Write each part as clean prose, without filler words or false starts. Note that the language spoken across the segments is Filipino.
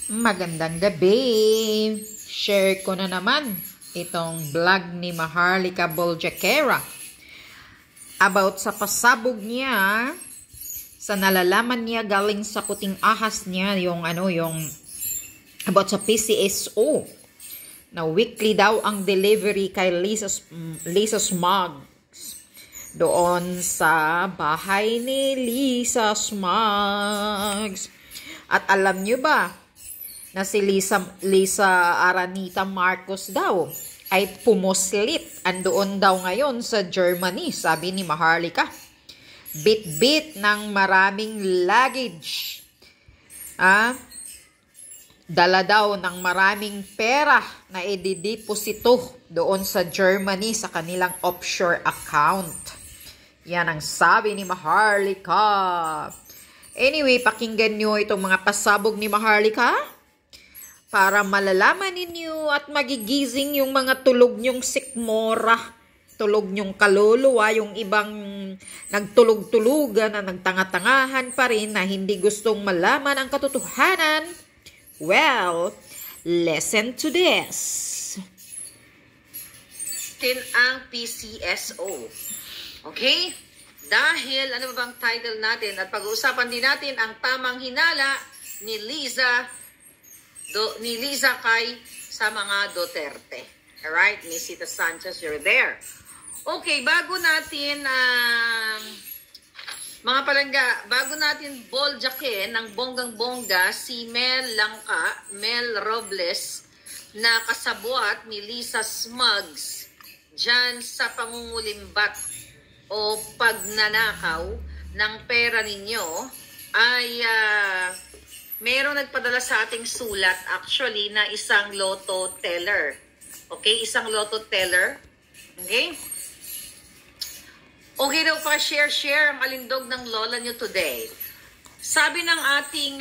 Magandang gabi! Share ko na naman itong vlog ni Maharlika Boljaquera about sa pasabog niya sa nalalaman niya galing sa puting ahas niya yung about sa PCSO na weekly daw ang delivery kay Lisa Smugs doon sa bahay ni Lisa Smugs. At alam niyo ba na si Lisa Aranita Marcos daw ay pumuslit. Andoon daw ngayon sa Germany, sabi ni Maharlika. Bit-bit ng maraming luggage. Dala daw ng maraming pera na idideposito doon sa Germany sa kanilang offshore account. Yan ang sabi ni Maharlika. Anyway, pakinggan nyo itong mga pasabog ni Maharlika para malalaman ninyo at magigising yung mga tulog nyong sikmora, tulog nyong kaluluwa, yung ibang nagtulog-tulugan na nagtanga-tangahan pa rin na hindi gustong malaman ang katotohanan. Well, listen to this. Ang PCSO. Okay? Dahil, ano ba bang title natin? At pag-uusapan din natin ang tamang hinala ni Liza kay sa mga Duterte. Alright, Miss Sita Sanchez, you're there. Okay, bago natin, mga palangga, bago natin boljakin ng bonggang-bongga si Mel Robles na kasabwat ni Lisa Smugs dyan sa pangungulimbat o pagnanakaw ng pera ninyo ay mayroong nagpadala sa ating sulat actually na isang lotto teller. Okay, isang lotto teller. Okay? Okay daw pa share ang alindog ng lola nyo today. Sabi ng ating,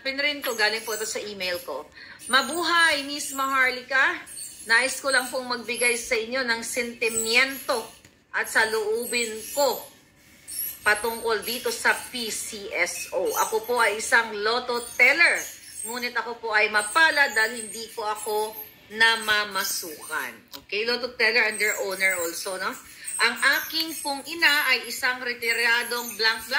pinrint ko, galing po ito sa email ko. Mabuhay, Miss Maharlika. Nais ko lang pong magbigay sa inyo ng sentimiento at sa loobin ko patungkol dito sa PCSO. Ako po ay isang lotto teller. Ngunit ako po ay mapalad dahil hindi ko ako namamasukan. Okay, lotto teller and their owner also, no? Ang aking pong ina ay isang retiradong blank.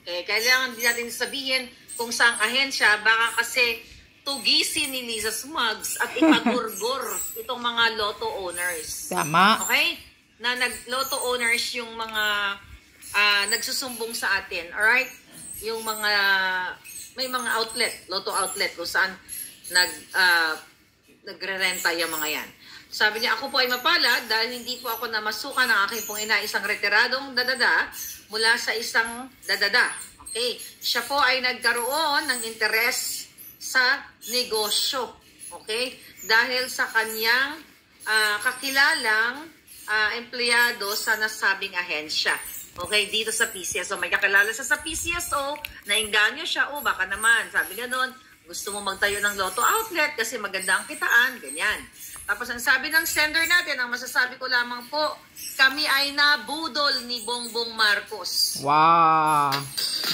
Okay, kailangan din natin sabihin kung saan ahensya. Baka kasi tugisin ni Lisa Smugs at ipagurgur itong mga lotto owners. Tama. Okay? Na nag-lotto owners yung mga nagsusumbong sa atin. Alright? Yung mga, may mga outlet, lotto outlet, kung saan nagre-renta yung mga yan. Sabi niya, ako po ay mapalad dahil hindi po ako namasukan ng aking pong ina, isang retiradong dadada mula sa isang dadada. Okay? Siya po ay nagkaroon ng interes sa negosyo. Okay? Dahil sa kanyang kakilalang empleyado sa nasabing ahensya. Okay? Dito sa PCSO. May kakilala siya sa PCSO, nainganyo siya, baka naman. Sabi nga nun, gusto mo magtayo ng lotto outlet kasi maganda ang kitaan, ganyan. Tapos ang sabi ng sender natin, ang masasabi ko lamang po, kami ay nabudol ni Bongbong Marcos. Wow!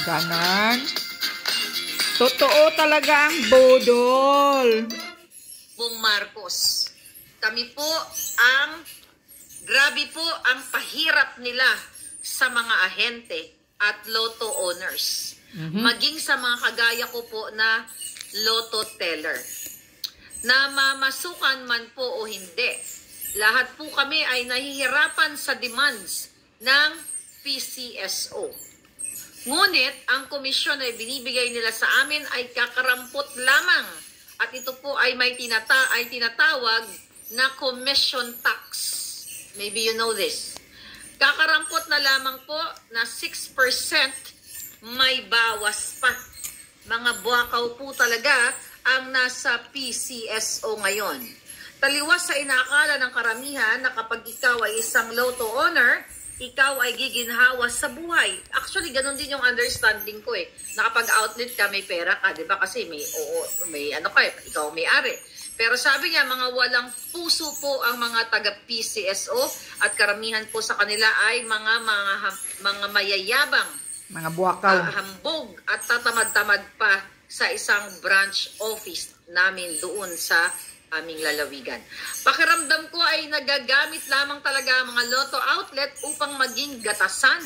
Ganon. Totoo talaga ang budol. Bongbong Marcos. Kami po grabe po ang pahirap nila sa mga ahente at lotto owners. Maging sa mga kagaya ko po na lotto teller. Namamasukan man po o hindi, lahat po kami ay nahihirapan sa demands ng PCSO. Ngunit, ang komisyon na binibigay nila sa amin ay kakarampot lamang at ito po ay may tinatawag na commission tax. Maybe you know this. Kakarampot na lamang po na 6% may bawas pa. Mga buwakaw po talaga ang nasa PCSO ngayon. Taliwas sa inaakala ng karamihan na kapag ikaw ay isang lotto owner, ikaw ay giginhawa sa buhay. Actually, ganun din yung understanding ko eh. Na kapag outlet ka, may pera ka, di ba? Kasi ikaw may-ari. Pero sabi niya, mga walang puso po ang mga taga-PCSO at karamihan po sa kanila ay mga mayayabang Mga buwakaw. Hambog at tatamad-tamad pa sa isang branch office namin doon sa aming lalawigan. Pakiramdam ko ay nagagamit lamang talaga ang mga lotto outlet upang maging gatasan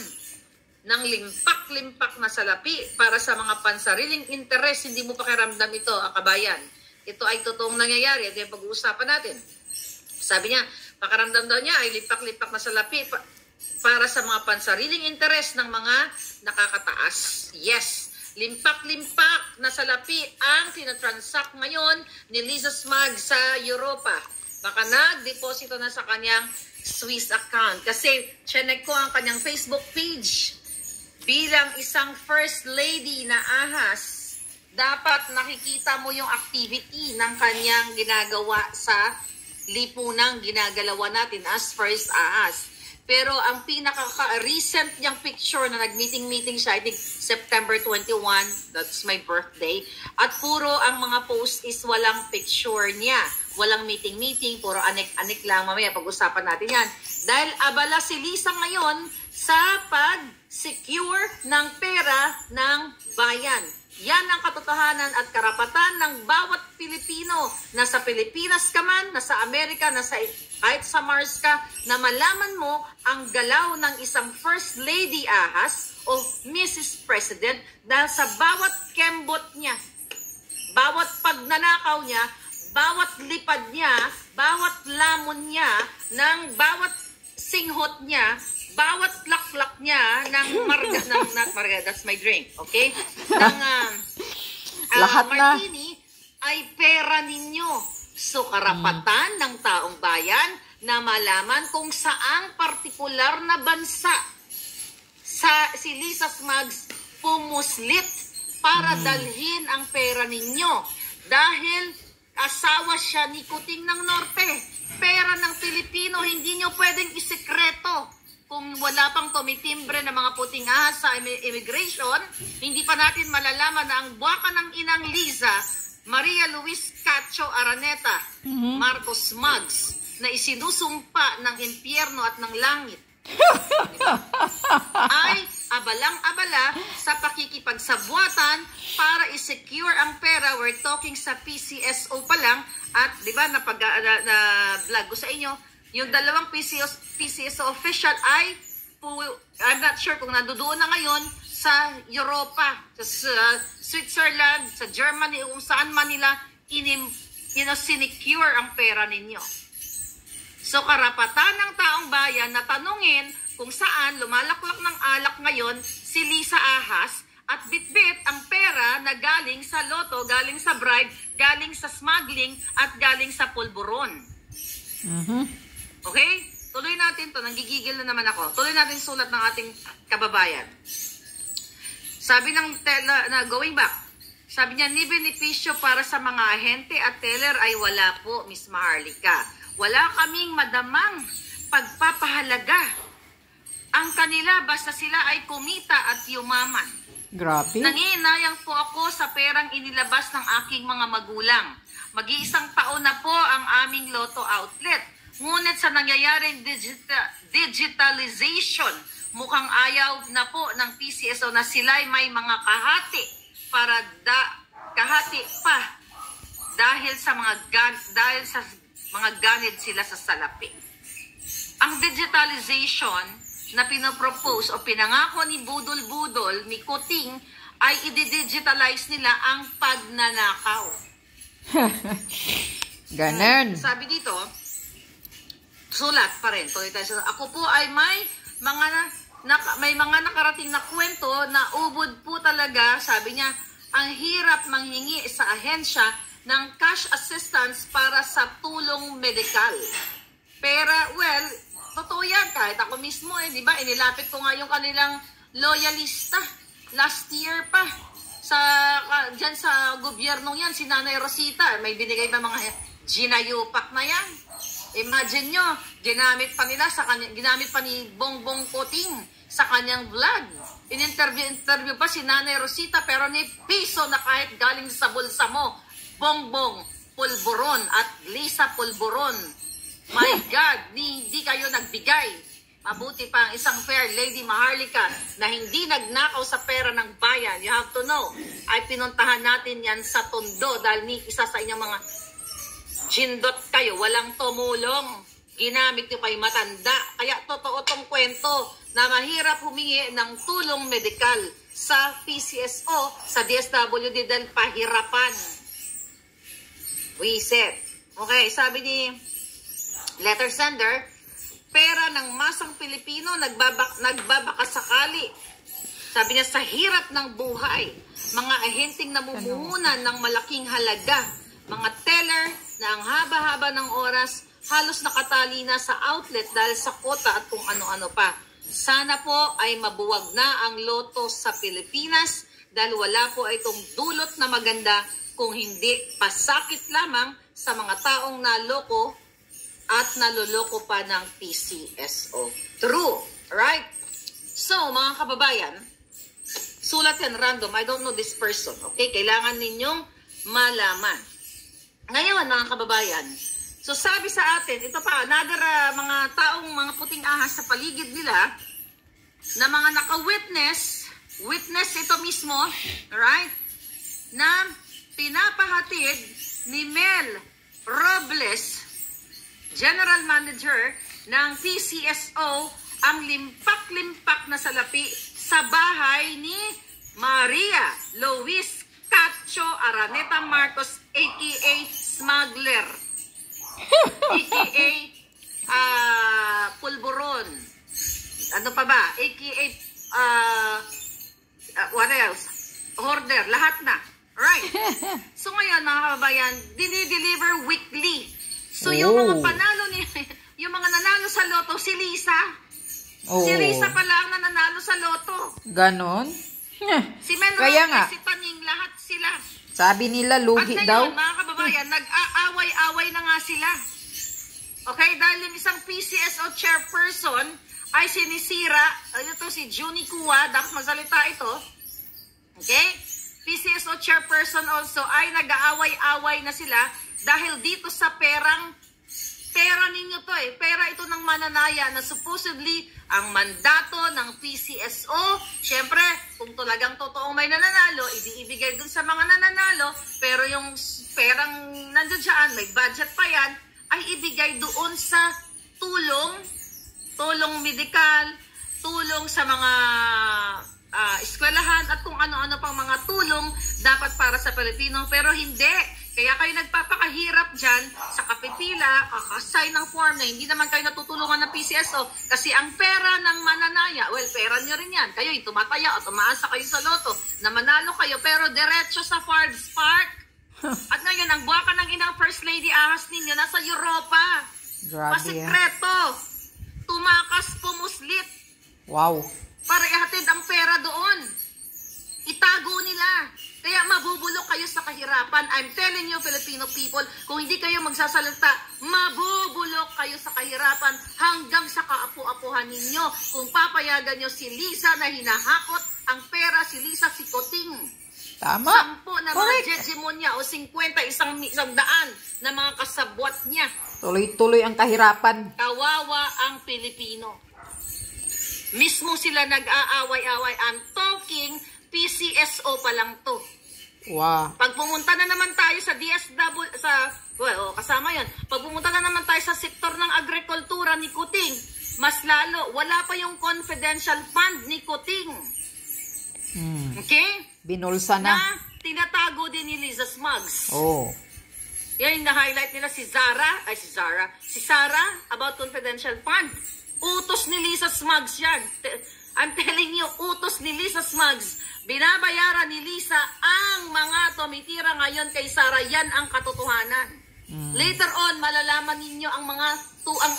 ng limpak-limpak na salapi para sa mga pansariling interes. Hindi mo pakiramdam ito, kabayan. Ito ay totoong nangyayari. Ito yung pag-uusapan natin. Sabi niya, pakiramdam daw niya ay limpak-limpak na salapi para sa mga pansariling interes ng mga nakakataas. Yes, limpak-limpak na salapi ang tinatransact ngayon ni Liza Smag sa Europa. Baka nag-deposito na sa kanyang Swiss account. Kasi chinek ko ang kanyang Facebook page. Bilang isang first lady na ahas, dapat nakikita mo yung activity ng kanyang ginagawa sa lipunang ginagalawan natin as first ahas. Pero ang pinaka-recent niyang picture na nag-meeting siya, I think September 21, that's my birthday. At puro ang mga post is walang picture niya. Walang meeting, puro anik-anik lang. Mamaya pag-usapan natin yan. Dahil abala si Liza ngayon sa pag-secure ng pera ng bayan. Yan ang katotohanan at karapatan ng bawat Pilipino. Nasa Pilipinas ka man, nasa Amerika, kahit sa Mars ka, na malaman mo ang galaw ng isang First Lady ahas o Mrs. President dahil sa bawat kembot niya, bawat pagnanakaw niya, bawat lipad niya, bawat lamon niya, ng bawat singhot niya, bawat laklak niya ng not marga, that's my drink, okay? Ng lahat martini ay pera ninyo. So karapatan ng taong bayan na malaman kung saang partikular na bansa si Liza Smags pumuslit para dalhin ang pera ninyo. Dahil asawa siya ni Kuting ng Norte. Pera ng Pilipino, hindi nyo pwedeng isekreto. Kung wala pang tumitimbre ng mga puting ahas sa immigration, hindi pa natin malalaman na ang buwaka ng inang Liza, Maria Luis Cacho Araneta, Marcos Smags, na isinusumpa ng impyerno at ng langit, ay abalang-abala sa pakikipagsabwatan para i-secure ang pera. We're talking sa PCSO pa lang. At di ba, na-vlog ko sa inyo, yung dalawang PCSO official ay, I'm not sure kung nandoon na ngayon sa Europa, sa Switzerland, sa Germany, kung saan man nila sinecure ang pera ninyo. So karapatan ng taong bayan na tanungin kung saan lumalaklak ng alak ngayon si Liza Ahas at bitbit ang pera na galing sa loto, galing sa bribe, galing sa smuggling at galing sa pulburon. Okay? Tuloy natin to. Nanggigigil na naman ako. Tuloy natin sulat ng ating kababayan. Sabi ng going back, sabi niya, ni benepisyo para sa mga ahente at teller ay wala po, Miss Maharlika. Wala kaming madamang pagpapahalaga. Ang kanila, basta sila ay kumita at yumaman. Grabe. Nanginayang po ako sa perang inilabas ng aking mga magulang. Mag-iisang taon na po ang aming lotto outlet. Ngunit sa nangyayaring digitalization, mukhang ayaw na po ng PCSO na sila'y may mga kahati para kahati pa dahil sa mga ganid sila sa salapi. Ang digitalization na pinopropose o pinangako ni Budol-Budol, ni Kuting, ay i-digitalize nila ang pagnanakaw. Ganun. Sabi dito, sulat pa rin. Ako po ay may mga nakarating na kwento na ubod po talaga. Sabi niya, ang hirap manghingi sa ahensya ng cash assistance para sa tulong medikal. Pero, well, totoo yan. Kahit ako mismo, di ba, inilapit ko nga yung kanilang loyalista. Last year pa. Diyan sa gobyernong yan, si Nanay Rosita, may binigay pa mga ginayupak na yan. Imagine nyo, ginamit pa ni Bongbong Kuting sa kanyang vlog. In-interview pa si Nanay Rosita, pero ni piso na kahit galing sa bulsa mo, Bongbong Pulburon at Liza Pulburon. My God, hindi kayo nagbigay. Mabuti pa ang isang fair Lady Maharlika na hindi nagnakaw sa pera ng bayan. You have to know, ay pinuntahan natin yan sa Tondo dahil ni isa sa inyong mga jindot kayo, walang tumulong. Ginamit nyo pa yung matanda. Kaya totoo tong kwento na mahirap humingi ng tulong medikal sa PCSO, sa DSWD dahil pahirapan. Wiset. Okay, sabi ni letter sender, pera ng masang Pilipino nagbabakasakali. Sabi niya, sa hirap ng buhay, mga ahenteng namumuhunan ng malaking halaga, mga teller na ang haba-haba ng oras, halos nakatali na sa outlet dahil sa kota at kung ano-ano pa. Sana po ay mabuwag na ang loto sa Pilipinas dahil wala po itong dulot na maganda kung hindi pasakit lamang sa mga taong naloko at naloloko pa ng PCSO. True, right? So, mga kababayan, sulat yan random. I don't know this person, okay? Kailangan ninyong malaman. Ngayon, mga kababayan, so sabi sa atin, ito pa, another mga taong mga puting ahas sa paligid nila, na mga naka-witness, witness ito mismo, right? Na pinapahatid ni Mel Robles, General Manager ng PCSO, ang limpak-limpak na salapi sa bahay ni Maria Luis Cacho Araneta Marcos, aka Smuggler, aka Pulburon, ano pa ba, aka what else, Hoarder, lahat na, right? So ngayon mga kababayan, dinideliver weekly. So yung mga panalo ni yung mga nanalo sa loto, si Lisa. Si Lisa pala ang nanalo sa loto. Ganon? Si Menro, si Taning, lahat sila. Sabi nila lugi at daw. ngayon, mga kababayan, nag-aaway-away na nga sila. Okay, dahil yung isang PCSO chairperson ay sinisira, ito si Junie Kua, dapat masalita ito. Okay? PCSO chairperson also ay nag-aaway-away na sila dahil dito sa pera ninyo to pera ito ng mananaya na supposedly ang mandato ng PCSO. Siyempre, kung talagang totoong may nananalo, ibigay dun sa mga nananalo, pero yung perang nandiyan dyan, may budget pa yan, ay ibigay doon sa tulong medikal, tulong sa mga eskwelahan at kung ano-ano pang mga tulong dapat para sa Pilipino, pero hindi. Kaya kayo nagpapakahirap dyan sa kapitila, kakasay ng form na hindi naman kayo natutulungan ng PCSO kasi ang pera ng mananaya, well, pera nyo rin yan. Kayo yung tumataya o tumaasa kayo sa loto na manalo kayo pero diretso sa Forbes Park. At ngayon, ang buwaka ng inang First Lady ahas ninyo nasa Europa. Grabe. Pasikreto. Tumakas, pumuslit. Wow. Para ihatid ang pera doon. Itago nila. Kaya mabubulok kayo sa kahirapan. I'm telling you, Filipino people, kung hindi kayo magsasalita, mabubulok kayo sa kahirapan hanggang sa kaapu-apuhan ninyo. Kung papayagan nyo si Lisa na hinahakot ang pera, si Lisa si Koting. Tama. 10 na mga jejemonya o 50, isang daan na mga kasabwat niya. Tuloy-tuloy ang kahirapan. Kawawa ang Pilipino. Mismo sila nag-aaway-away. I'm talking PCSO pa lang to. Wow. Pag pumunta na naman tayo sa kasama yon. Pag pumunta na naman tayo sa sektor ng agrikultura ni Kuting, mas lalo, wala pa yung confidential fund ni Kuting. Okay? Binulsa na. Na tinatago din ni Liza Smugs. Oh. Yan yung na-highlight nila si Sarah about confidential fund. Utos ni Liza Smugs yan. I'm telling you, utos ni Lisa Smugs. Binabayaran ni Lisa ang mga tumitira ngayon kay Sarah. Yan ang katotohanan. Later on, malalaman ninyo ang mga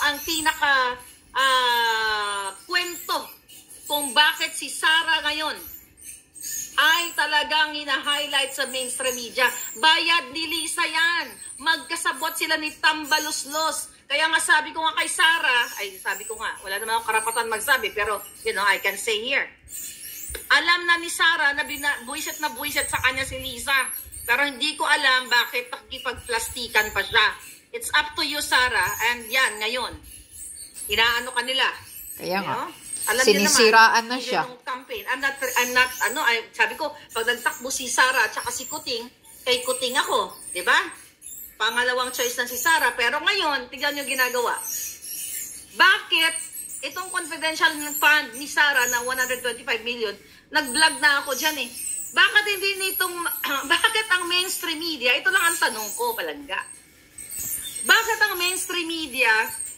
ang pinaka kwento kung bakit si Sarah ngayon ay talagang hina-highlight sa mainstream media. Bayad ni Lisa yan. Magkasabot sila ni Tambaluslos. Kaya nga sabi ko nga kay Sarah, wala naman akong karapatan magsabi, pero, I can say here. Alam na ni Sarah na buwisit sa kanya si Lisa. Pero hindi ko alam bakit nakikipagplastikan pa siya. It's up to you, Sarah. And yan, ngayon, inaano ka nila. Kaya nga. You know? Alam niyo sinisiraan naman, na siya. yung campaign. Sabi ko, pag nagtakbo si Sara at saka si Kuting, kay Kuting ako, di ba? Pangalawang choice na si Sara, pero ngayon, tignan niyo ginagawa. Bakit itong confidential fund ni Sara na 125 million, nag-vlog na ako dyan eh. Bakit hindi nitong, bakit ang mainstream media, ito lang ang tanong ko, Palangga. Bakit ang mainstream media,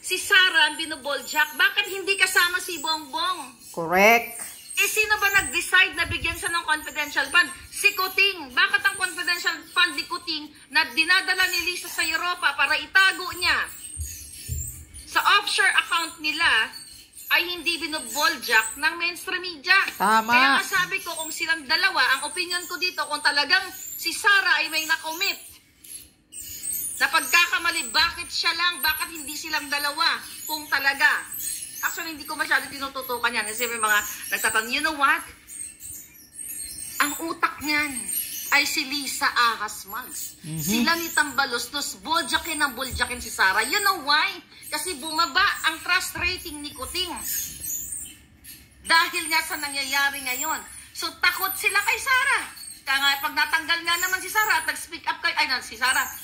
si Sara ang binuboljak, bakit hindi kasama si Bongbong? Correct. Eh, sino ba nag-decide na bigyan siya ng confidential fund? Si Kuting. Bakit ang confidential fund ni Kuting na dinadala ni Lisa sa Europa para itago niya sa offshore account nila ay hindi binuboljak ng mainstream media? Tama. Kaya sabi ko, kung silang dalawa, ang opinion ko dito, kung talagang si Sara ay may nakomit na pagkakamali, bakit siya lang, bakit hindi silang dalawa, kung talaga. Actually, hindi ko masyado tinututukan yan. Kasi may mga nagtatang, you know what? Ang utak niyan ay si Lisa Ahas Mags. Sila ni Tambalostos, boljakin ang boljakin si Sara. You know why? Kasi bumaba ang trust rating ni Kuting. Dahil nga sa nangyayari ngayon. So, takot sila kay Sara. Kaya nga, pag natanggal nga naman si Sara at nag-speak up kay,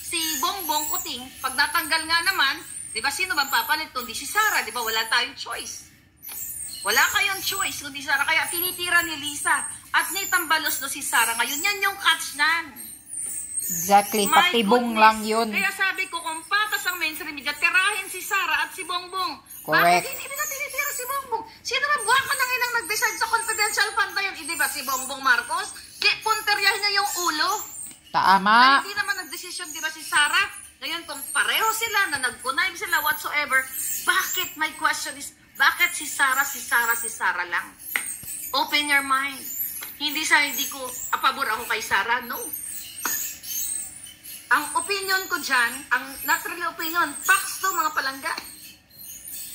si Bongbong Kuting, pag natanggal nga naman, di ba, sino bang papalit kundi si Sara? Di ba, wala tayong choice. Wala kayong choice kundi Sara. Kaya tinitira ni Lisa at ni Tambalos no si Sara ngayon. Yan yung catch nan. Exactly. My Patibong goodness. lang yun. Kaya sabi ko, kung patas ang mainstream media, tirahin si Sara at si Bongbong. Correct. Bakit hindi na tinitira si Bongbong? Sino ba buwan ka nang ilang nag-decide sa confidential fund na yun? Hindi ba si Bongbong Marcos? Punteryahin niya yung ulo. Tama. Hindi naman nag-decision, di ba, si Sara? Ngayon, kung pareho sila, na nag-connive sila, whatsoever, bakit, my question is, bakit si Sara lang? Open your mind. Hindi ko, apabor ako kay Sara, no. Ang opinion ko dyan, ang natural opinion, facts to, mga Palangga.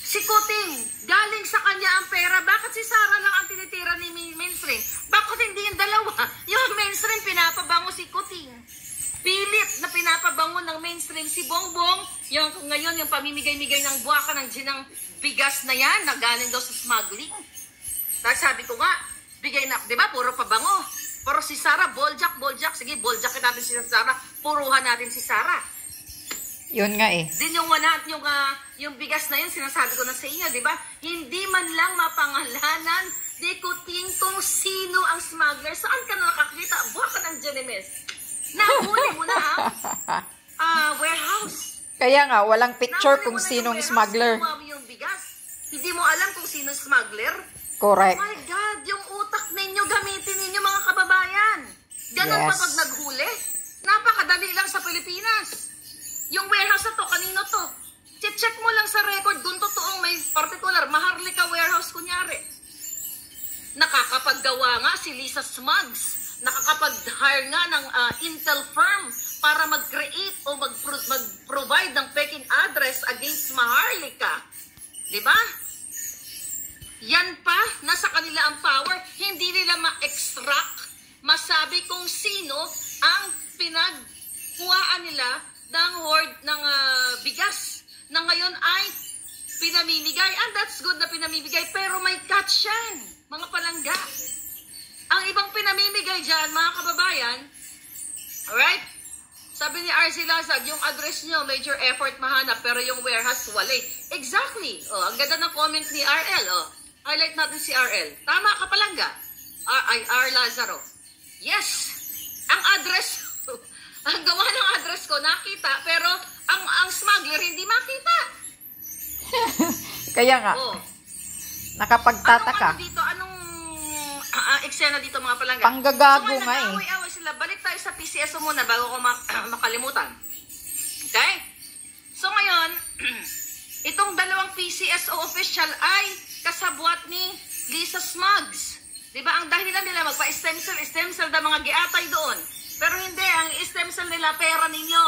Si Kuting, galing sa kanya ang pera, bakit si Sara lang ang tinitira ni mainstream? Bakit hindi yung dalawa? Yung mainstream, pinapabango si Kuting. Pilit na pinapabango ng mainstream si Bongbong. Yung ngayon, yung pamimigay-migay ng buwaka ng ginang bigas na yan, na galing daw sa smuggling. Tapos sabi ko nga, bigay na, di ba, puro pabango. Pero si Sara, boljak. Sige, boljakin natin si Sara, puruhan natin si Sara. Yun nga eh. Din yung bigas na yun, sinasabi ko na sa inyo, di ba? Hindi man lang mapangalanan ni Kuting kung sino ang smuggler. Saan ka na nakakita? Buha ka ng Genemes. Nahuli mo na warehouse. Kaya nga, walang picture kung sinong smuggler. Yung bigas. Hindi mo alam kung sino smuggler. Correct. Oh my God, yung utak ninyo, gamitin ninyo mga kababayan. Ganun Yes. pa pag naghuli. Napakadali lang sa Pilipinas. Yung warehouse na to, kanino to? Check mo lang sa record kung totoong may particular, Maharlika warehouse kunyari. Nakakapaggawa nga si Lisa Smugs. Nakakapag-hire nga ng Intel firm para mag-create o mag-provide ng peking address against Maharlika. Diba? Yan pa, nasa kanila ang power. Hindi nila ma-extract, masabi kung sino ang pinagkuhaan nila ng hoard ng bigas na ngayon ay pinamimigay. And that's good na pinamimigay, pero may catch yan, mga Palangga. Ang ibang pinamimigay dyan, mga kababayan, alright? Sabi ni RC Lazag, yung address nyo, major effort mahanap, pero yung warehouse, wala. Exactly. Oh, ang ganda ng comment ni RL. Oh, highlight natin si RL. Tama ka, Palangga. R. Lazaro. Yes. Ang address, ang gawa ng address ko, nakita, pero ang smuggler hindi makita. Kaya nga, Oh. nakapagtataka. Anong eksena dito, mga Palangga? Panggagago so, nga eh. Nag-away-away sila. Balik tayo sa PCSO muna bago ko makalimutan. Okay? So ngayon, itong dalawang PCSO official ay kasabwat ni Lisa Smugs. Diba? Ang dahilan nila magpa-stem cell na mga giatay doon. Pero hindi, ang stem cell nila, pera ninyo.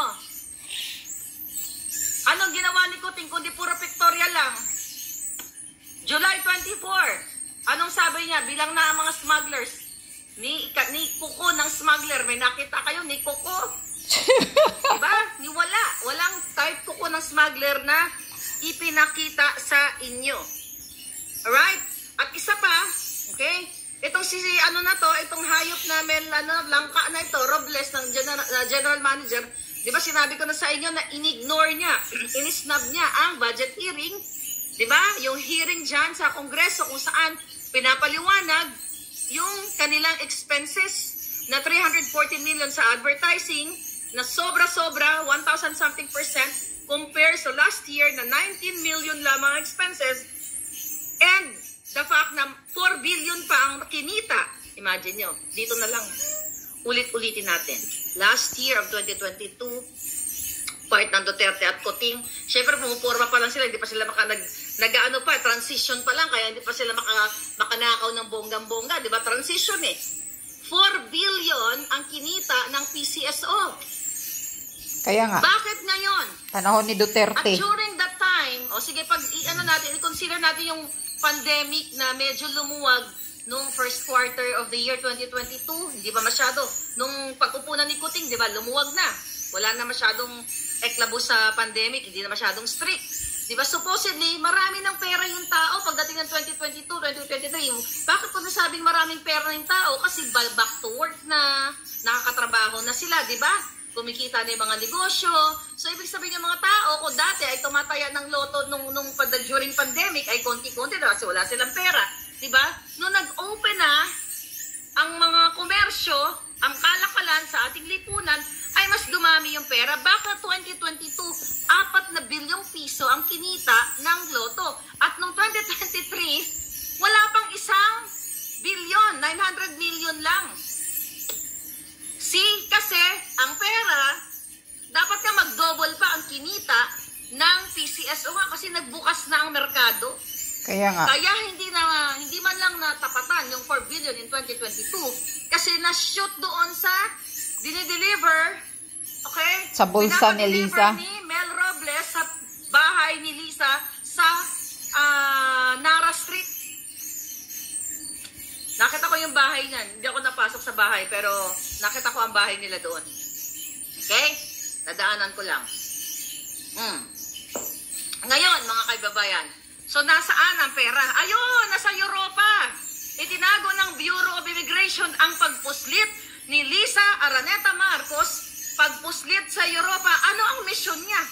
Anong ginawa ni Kuting kundi puro pictorial lang? July 24. Anong sabi niya? Bilang na ang mga smugglers. Ni kuko ng smuggler. May nakita kayo, ni kuko. Diba? Ni wala. Walang type kuko ng smuggler na ipinakita sa inyo. Alright? At isa pa, okay? Itong itong hayop namin, langka na ito, Robles, ng general manager, di ba sinabi ko na sa inyo na inignore niya, inisnab niya ang budget hearing, di ba? Yung hearing dyan sa Kongreso kung saan pinapaliwanag yung kanilang expenses na 340 million sa advertising, na sobra-sobra, 1,000 something percent, compare sa last year na 19 million lamang expenses, and the fact na 4 billion pa ang kinita. Imagine nyo, dito na lang, ulit-ulitin natin. Last year of 2022, part ng Duterte at Coting, syempre pumuporma pa lang sila, hindi pa sila transition pa lang, kaya hindi pa sila makanakaw ng bonggang-bongga, di ba? Transition 4 billion ang kinita ng PCSO. Kaya nga. Bakit ngayon? Panahon ni Duterte. At during that time, sige, i-consider natin yung pandemic na medyo lumuwag nung first quarter of the year 2022, hindi ba masyado? Nung pag-upo na ni Kuting, di ba, lumuwag na. Wala na masyadong eklabo sa pandemic, hindi na masyadong strict. Di ba, supposedly, marami ng pera yung tao pagdating ng 2022, 2023. Bakit ko nasabing maraming pera yung tao? Kasi back to work na, nakakatrabaho na sila, di ba? Kumikita na yung mga negosyo. So, ibig sabihin yung mga tao, kung dati ay tumataya ng loto nung during pandemic, ay konti-konti na kasi wala silang pera. Diba? Nung nag-open na ang mga komersyo, ang kalakalan sa ating lipunan, ay mas dumami yung pera. Baka 2022, 4 na bilyong piso ang kinita ng loto. At nung 2023, wala pang 1 bilyon, 900 million lang. Kasi ang pera, dapat ka mag-double pa ang kinita ng PCSO kasi nagbukas na ang merkado. Kaya nga. Kaya hindi man lang natapatan yung 4 billion in 2022 kasi na-shoot doon sa dinideliver, okay? Sa bulsa ni Lisa. Ni Mel Robles sa bahay ni Lisa sa Nara Street. Nakita ko yung bahay niyan. Hindi ako napasok sa bahay, pero nakita ko ang bahay nila doon. Okay? Nadaanan ko lang. Ngayon, mga kaibabayan, so nasaan ang pera? Ayun, nasa Europa. Itinago ng Bureau of Immigration ang pagpuslit ni Lisa Araneta Marcos, pagpuslit sa Europa. Ano ang mission niya?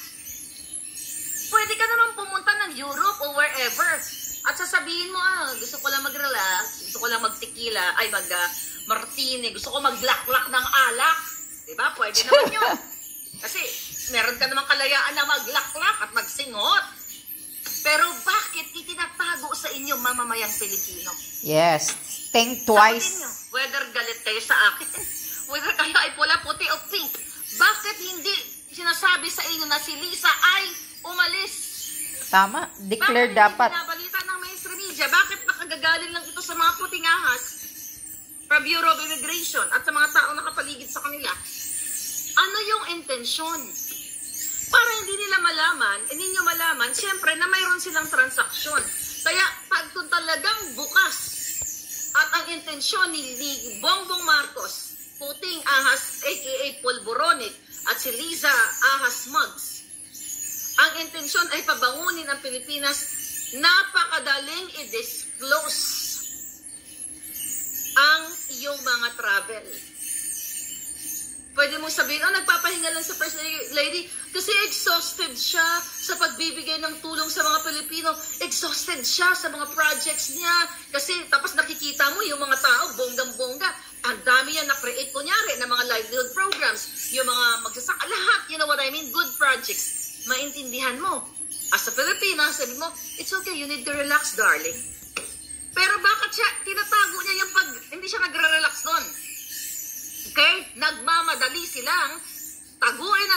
Pwede ka naman pumunta ng Europe or wherever. At sasabihin mo, gusto ko lang mag-relax, gusto ko lang mag-tequila, ay mag-martini, gusto ko mag-laklak ng alak. Diba? Pwede naman yun. Kasi meron ka naman kalayaan na mag-laklak at magsingot. Pero bakit itinatago sa inyo mamamayang Pilipino? Yes. Think twice. Sabihin nyo, whether galit kayo sa akin, whether kayo ay pula, puti o pink, bakit hindi sinasabi sa inyo na si Lisa ay umalis? Tama. Declare dapat. Bakit hindi binabalita ng mainstream media? Bakit nakagagaling lang ito sa mga puting ahas from Bureau of Immigration at sa mga taong nakapaligid sa kanila? Ano yung intensyon? Para hindi nila malaman, hindi nyo malaman, siyempre na mayroon silang transaksyon. Kaya pag kung talagang bukas at ang intensyon ni Bongbong Marcos, puting ahas aka Polboronic at si Liza Ahas Mugs, ang intensyon ay pabangunin ang Pilipinas, napakadaling i-disclose ang iyong mga travel. Pwede mong sabihin, nagpapahinga lang sa First Lady kasi exhausted siya sa pagbibigay ng tulong sa mga Pilipino. Exhausted siya sa mga projects niya. Kasi tapos nakikita mo yung mga tao, bonggang-bongga. Ang dami yan na-create, kunyari, ng mga livelihood programs. Yung mga magsasaka, lahat, you know what I mean? Good projects. Maintindihan mo. As a Filipina, sabi mo, it's okay, you need to relax, darling. Pero bakit siya, tinatago niya yung hindi siya nagre-relax doon. Okay? Nagmamadali silang taguin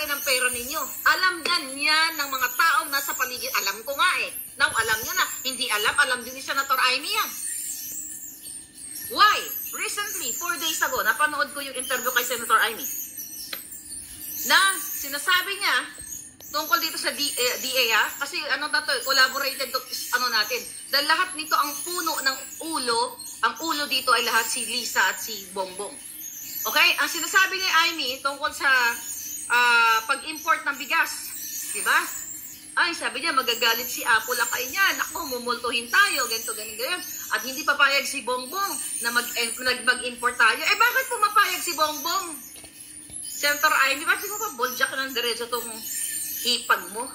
ang pera ninyo. Alam yan ng mga taong nasa paligid. Alam ko nga Now, alam niya na. Hindi alam din ni Senator Amy yan. Why? Recently, 4 days ago, napanood ko yung interview kay Senator Amy. Na sinasabi niya, tungkol dito sa DA kasi collaborated natin. Dahil lahat nito ang puno ng ulo, ang ulo dito ay lahat si Lisa at si Bongbong. Okay? Ang sinasabi ni Amy tungkol sa pag-import ng bigas, di ba? Ay, sabi niya, magagalit si Apple Akay niyan. Ako, mumultuhin tayo, ganito, ganyan. At hindi papayag si Bongbong na mag-import tayo. Eh, bakit pumapayag si Bongbong? Senator Amy, bakit mo ba boljak ng diretso itong hipag mo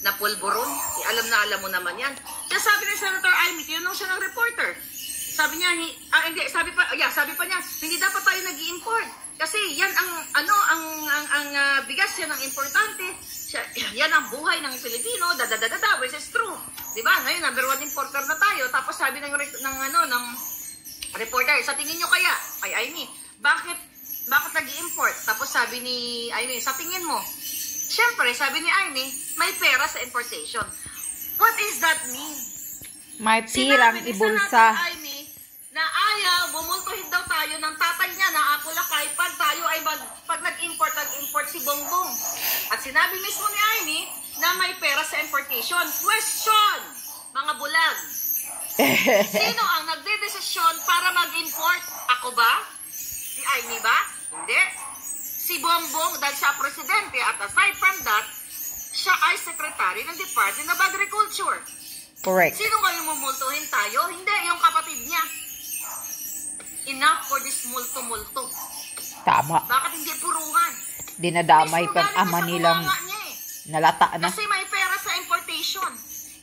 na pulburon? Alam na alam mo naman yan. Kaya sabi ni Senator Amy, tinanong siya ng reporter. Sabi niya, sabi pa niya, hindi dapat tayo nag-i-import. Kasi yan ang bigas, yan ang importante. Yan ang buhay ng Pilipino, which is true. Diba? Ngayon, number 1 importer na tayo. Tapos sabi ng reporter, sa tingin nyo kaya, kay Amy, bakit nag-i-import? Tapos sabi ni Amy, sa tingin mo, syempre, sabi ni Amy, may pera sa importation. What is that mean? May pirang ibulsa. Amy, na ayaw, bumultuhin daw tayo ng tatay niya na Apple Akay pag tayo ay pag nag-import si Bongbong. At sinabi mismo ni Amy na may pera sa importation. Question, mga bulag. Sino ang nagdedesisyon para mag-import? Ako ba? Si Amy ba? Hindi. Si Bongbong dahil siya presidente at aside from that, siya ay secretary ng Department of Agriculture. Correct. Sino kayo mumultuhin tayo? Hindi, yung kapatid niya. Enough for this multo-multo. Tama. Bakit hindi puruhan? Dinadamay pang ama nilang nalata na. Kasi may pera sa importation.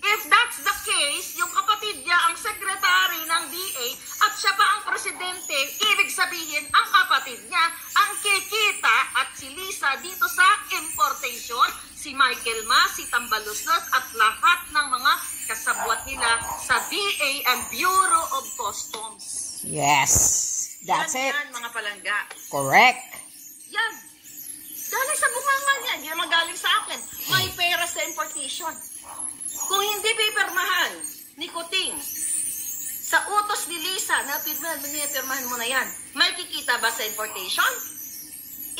If that's the case, yung kapatid niya ang secretary ng DA at siya pa ang presidente, ibig sabihin ang kapatid niya ang kikita at si Lisa dito sa importation, si Michael Ma, si Tambaluslos at lahat ng mga kasabwat nila sa DA and Bureau of Customs. Yes. That's it. Yan, mga palangga. Correct. Yan. Galing sa bunganga niya. Hindi naman galing sa akin. May pera sa importation. Kung hindi pipirmahan ni Kuting sa utos ni Lisa na pirmahan mo na yan, may kikita ba sa importation?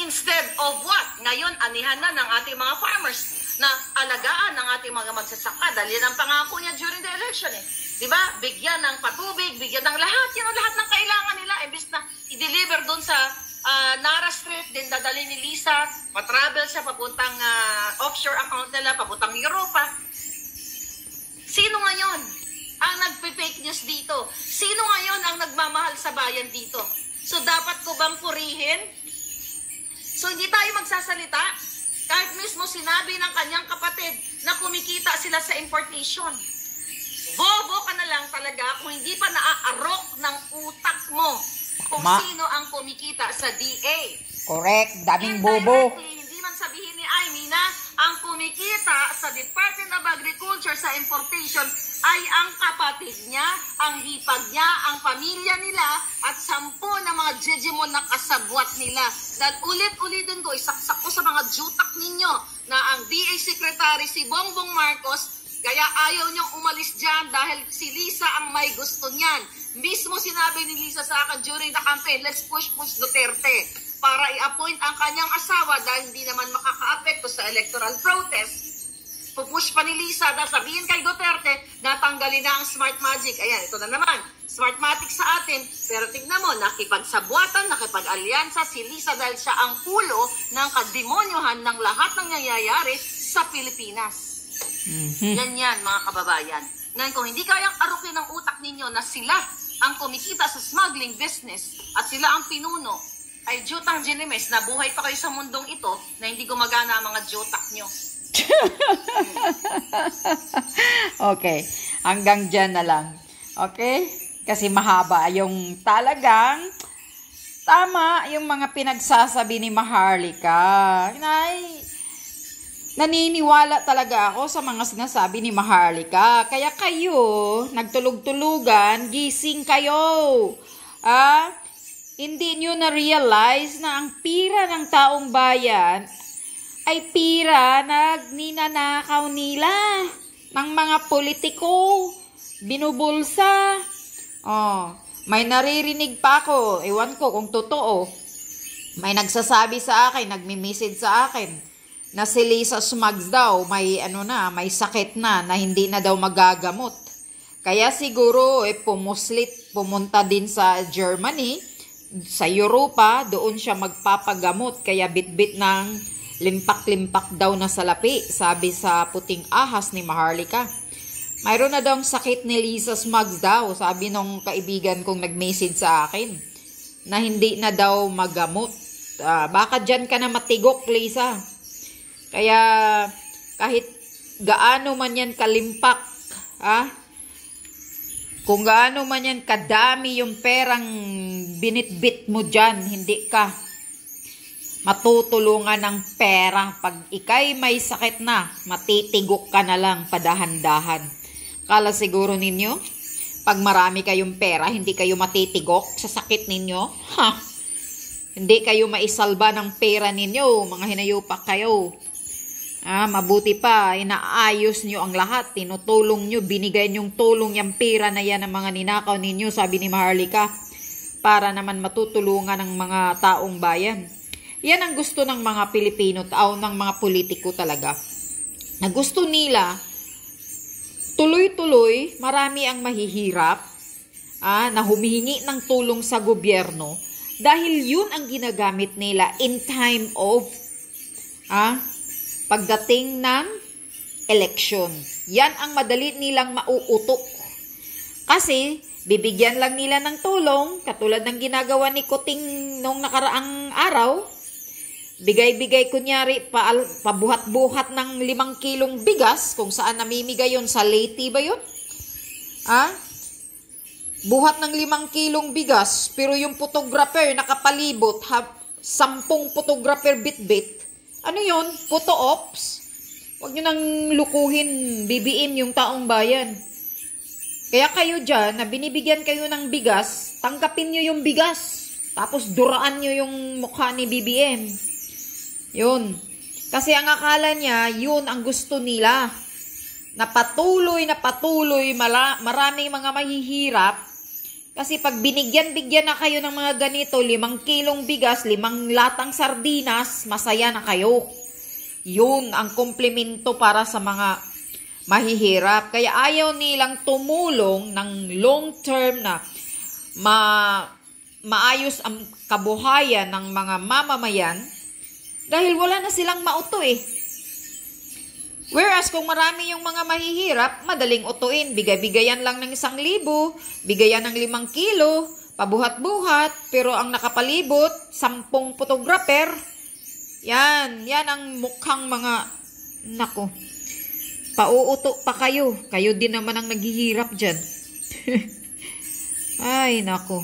Instead of what? Ngayon, anihan na ng ating mga farmers na alagaan ng ating mga magsasaka. Dahil yan ang pangako niya during the election eh. Diba? Bigyan ng patubig, bigyan ng lahat. Yan ang lahat ng kailangan nila. Imbis na i-deliver doon sa Nara Street, din dadali ni Lisa, patravel siya papuntang offshore account nila, papuntang Europa. Sino ngayon ang nagpe-fake news dito? Sino ngayon ang nagmamahal sa bayan dito? So dapat ko bang purihin? So hindi tayo magsasalita? Kahit mismo sinabi ng kanyang kapatid na kumikita sila sa importation. Bobo ka na lang talaga kung hindi pa naaarok ng utak mo kung sino ang kumikita sa DA. Correct. Daming bobo. Hindi man sabihin ni Amy na ang kumikita sa Department of Agriculture sa importation ay ang kapatid niya, ang hipag niya, ang pamilya nila, at 10 na mga jejemon na kasabwat nila. Dahil ulit-ulitin ko, isaksak ko sa mga jutak ninyo na ang DA Secretary si Bongbong Marcos, kaya ayaw niyong umalis dyan dahil si Lisa ang may gusto niyan. Mismo sinabi ni Lisa sa akin during the campaign, let's push Duterte para i-appoint ang kanyang asawa dahil hindi naman makaka-apekto sa electoral protest. Pupush pa ni Lisa na sabihin kay Duterte na tanggalin na ang Smart Magic. Ayan, ito na naman. Smartmatic sa atin, pero tignan mo, nakipagsabuatan, nakipag-alyansa si Lisa dahil siya ang ulo ng kademonyohan ng lahat ng nangyayari sa Pilipinas. Yan, mga kababayan. Ngayon, kung hindi kayang arukin ng utak ninyo na sila ang kumikita sa smuggling business at sila ang pinuno, ay jutang ginimes na buhay pa kayo sa mundong ito na hindi gumagana ang mga jutak nyo. Okay. Hanggang dyan na lang. Okay? Kasi mahaba yung talagang tama yung mga pinagsasabi ni Maharlika. Naniniwala talaga ako sa mga sinasabi ni Maharlika. Kaya kayo, nagtulog-tulugan, gising kayo. Hindi nyo na-realize na ang pira ng taong bayan ay pira na ninanakaw nila ng mga politiko. Binubulsa. May naririnig pa ako. Ewan ko kung totoo. May nagsasabi sa akin, nagmi-message sa akin, na si Lisa Smugs daw, may may sakit na hindi na daw magagamot. Kaya siguro pumunta din sa Germany, sa Europa, doon siya magpapagamot. Kaya bitbit ng limpak-limpak daw na salapi, sabi sa puting ahas ni Maharlika. Mayroon na daw sakit ni Lisa Smugs daw, sabi nung kaibigan kong nag-message sa akin, na hindi na daw magamot. Baka dyan ka na matigok, Lisa. Kaya kahit gaano man yan kalimpak, kung gaano man yan kadami yung perang binitbit mo dyan, hindi ka matutulungan ng pera. Pag ikay may sakit na, matitigok ka na lang padahan-dahan. Kala siguro ninyo, pag marami kayong pera, hindi kayo matitigok sa sakit ninyo? Hindi kayo maisalba ng pera ninyo, mga hinayupak kayo. Mabuti pa, inaayos nyo ang lahat, tinutulong nyo, binigay nyong tulong yung pera na yan ng mga ninakaw ninyo, sabi ni Maharlika, para naman matutulungan ng mga taong bayan. Yan ang gusto ng mga Pilipino, ng mga politiko talaga. Na gusto nila, tuloy-tuloy, marami ang mahihirap, na humihingi ng tulong sa gobyerno, dahil yun ang ginagamit nila in time of, pagdating ng eleksyon. Yan ang madali nilang mauutok. Kasi, bibigyan lang nila ng tulong, katulad ng ginagawa ni Kuting nung nakaraang araw, bigay-bigay kunyari, pabuhat-buhat ng 5 kilong bigas, kung saan namimigay yun, sa Leyte ba yun? Buhat ng 5 kilong bigas, pero yung photographer nakapalibot, 10 photographer bit-bit. Ano yun? Photo ops? Huwag nyo nang lukuhin, BBM yung taong bayan. Kaya kayo dyan, na binibigyan kayo ng bigas, tanggapin nyo yung bigas. Tapos duraan nyo yung mukha ni BBM. Yun. Kasi ang akala niya, yun ang gusto nila. Na patuloy, maraming mga mahihirap. Kasi pag binigyan-bigyan na kayo ng mga ganito, 5 kilong bigas, 5 latang sardinas, masaya na kayo. Yun ang komplemento para sa mga mahihirap. Kaya ayaw nilang tumulong ng long term na maayos ang kabuhayan ng mga mamamayan dahil wala na silang mauto eh. Whereas kung marami yung mga mahihirap, madaling utuin. Bigay-bigayan lang ng 1,000, bigayan ng 5 kilo, pabuhat-buhat, pero ang nakapalibot, 10 photographer. Yan ang mukhang mga, nako, pauuto pa kayo. Kayo din naman ang naghihirap dyan. Ay, nako.